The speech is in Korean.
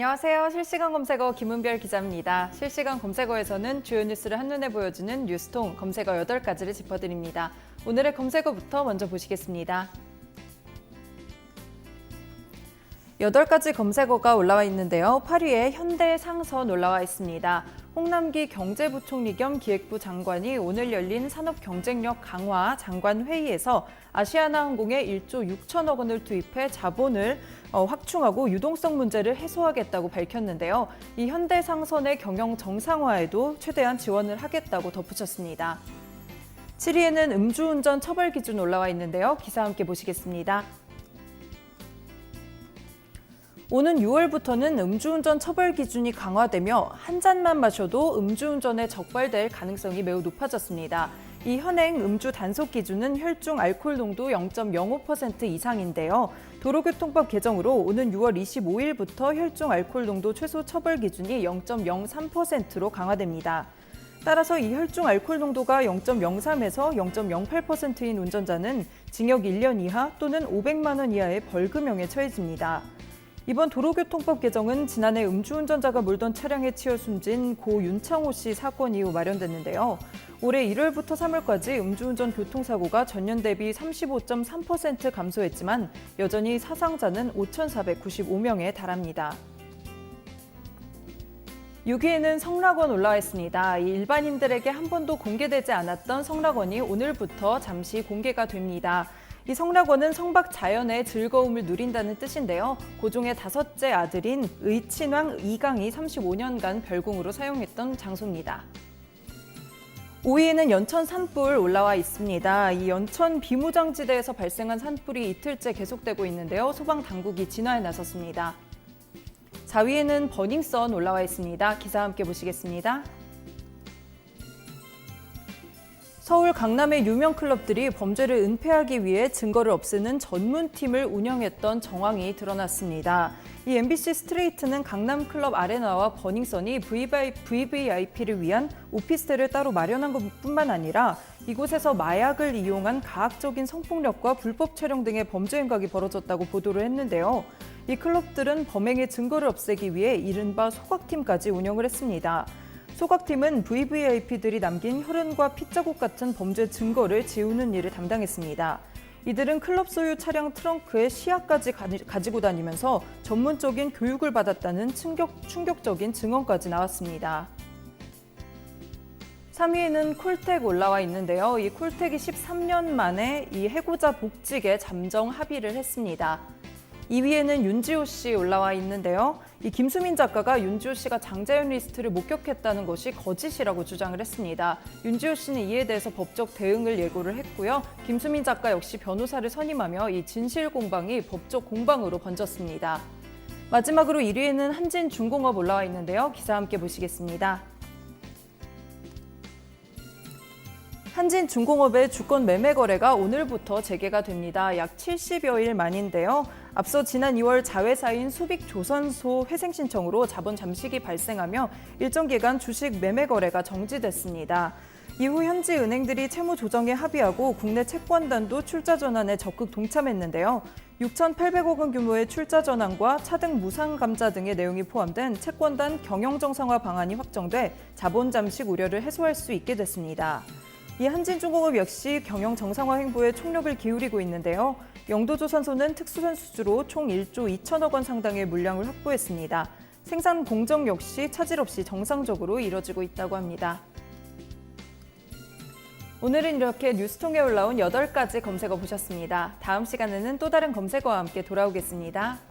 안녕하세요. 실시간 검색어 김은별 기자입니다. 실시간 검색어에서는 주요 뉴스를 한눈에 보여주는 뉴스통 검색어 8가지를 짚어드립니다. 오늘의 검색어부터 먼저 보시겠습니다. 8가지 검색어가 올라와 있는데요. 8위에 현대상선 올라와 있습니다. 홍남기 경제부총리 겸 기획부 장관이 오늘 열린 산업경쟁력 강화 장관회의에서 아시아나항공에 1조 6천억 원을 투입해 자본을 확충하고 유동성 문제를 해소하겠다고 밝혔는데요. 이 현대상선의 경영 정상화에도 최대한 지원을 하겠다고 덧붙였습니다. 7위에는 음주운전 처벌 기준 올라와 있는데요. 기사 함께 보시겠습니다. 오는 6월부터는 음주운전 처벌 기준이 강화되며 한 잔만 마셔도 음주운전에 적발될 가능성이 매우 높아졌습니다. 이 현행 음주 단속 기준은 혈중 알코올 농도 0.05% 이상인데요. 도로교통법 개정으로 오는 6월 25일부터 혈중 알코올 농도 최소 처벌 기준이 0.03%로 강화됩니다. 따라서 이 혈중 알코올 농도가 0.03에서 0.08%인 운전자는 징역 1년 이하 또는 500만 원 이하의 벌금형에 처해집니다. 이번 도로교통법 개정은 지난해 음주운전자가 몰던 차량에 치여 숨진 고 윤창호 씨 사건 이후 마련됐는데요. 올해 1월부터 3월까지 음주운전 교통사고가 전년 대비 35.3% 감소했지만 여전히 사상자는 5,495명에 달합니다. 6위에는 성락원 올라와 있습니다. 이 일반인들에게 한 번도 공개되지 않았던 성락원이 오늘부터 잠시 공개가 됩니다. 이 성락원은 성박 자연의 즐거움을 누린다는 뜻인데요. 고종의 5째 아들인 의친왕 이강이 35년간 별궁으로 사용했던 장소입니다. 5위에는 연천 산불 올라와 있습니다. 이 연천 비무장지대에서 발생한 산불이 이틀째 계속되고 있는데요. 소방당국이 진화에 나섰습니다. 4위에는 버닝썬 올라와 있습니다. 기사 함께 보시겠습니다. 서울 강남의 유명 클럽들이 범죄를 은폐하기 위해 증거를 없애는 전문팀을 운영했던 정황이 드러났습니다. 이 MBC 스트레이트는 강남 클럽 아레나와 버닝썬이 VVIP를 위한 오피스텔을 따로 마련한 것뿐만 아니라 이곳에서 마약을 이용한 가학적인 성폭력과 불법 촬영 등의 범죄 행각이 벌어졌다고 보도를 했는데요. 이 클럽들은 범행의 증거를 없애기 위해 이른바 소각팀까지 운영을 했습니다. 소각팀은 VVIP들이 남긴 혈흔과 핏자국 같은 범죄 증거를 지우는 일을 담당했습니다. 이들은 클럽 소유 차량 트렁크에 시야까지 가지고 다니면서 전문적인 교육을 받았다는 충격적인 증언까지 나왔습니다. 3위에는 콜택 올라와 있는데요. 이 콜택이 13년 만에 이 해고자 복직에 잠정 합의를 했습니다. 2위에는 윤지호 씨 올라와 있는데요. 이 김수민 작가가 윤지호 씨가 장자연 리스트를 목격했다는 것이 거짓이라고 주장을 했습니다. 윤지호 씨는 이에 대해서 법적 대응을 예고를 했고요. 김수민 작가 역시 변호사를 선임하며 이 진실 공방이 법적 공방으로 번졌습니다. 마지막으로 1위에는 한진중공업 올라와 있는데요. 기사 함께 보시겠습니다. 한진중공업의 주권 매매 거래가 오늘부터 재개가 됩니다. 약 70여일 만인데요. 앞서 지난 2월 자회사인 수빅조선소 회생 신청으로 자본 잠식이 발생하며 일정 기간 주식 매매 거래가 정지됐습니다. 이후 현지 은행들이 채무 조정에 합의하고 국내 채권단도 출자 전환에 적극 동참했는데요. 6,800억 원 규모의 출자 전환과 차등 무상 감자 등의 내용이 포함된 채권단 경영 정상화 방안이 확정돼 자본 잠식 우려를 해소할 수 있게 됐습니다. 이 한진중공업 역시 경영 정상화 행보에 총력을 기울이고 있는데요. 영도조선소는 특수선수주로 총 1조 2천억 원 상당의 물량을 확보했습니다. 생산 공정 역시 차질 없이 정상적으로 이뤄지고 있다고 합니다. 오늘은 이렇게 뉴스통에 올라온 8가지 검색어 보셨습니다. 다음 시간에는 또 다른 검색어와 함께 돌아오겠습니다.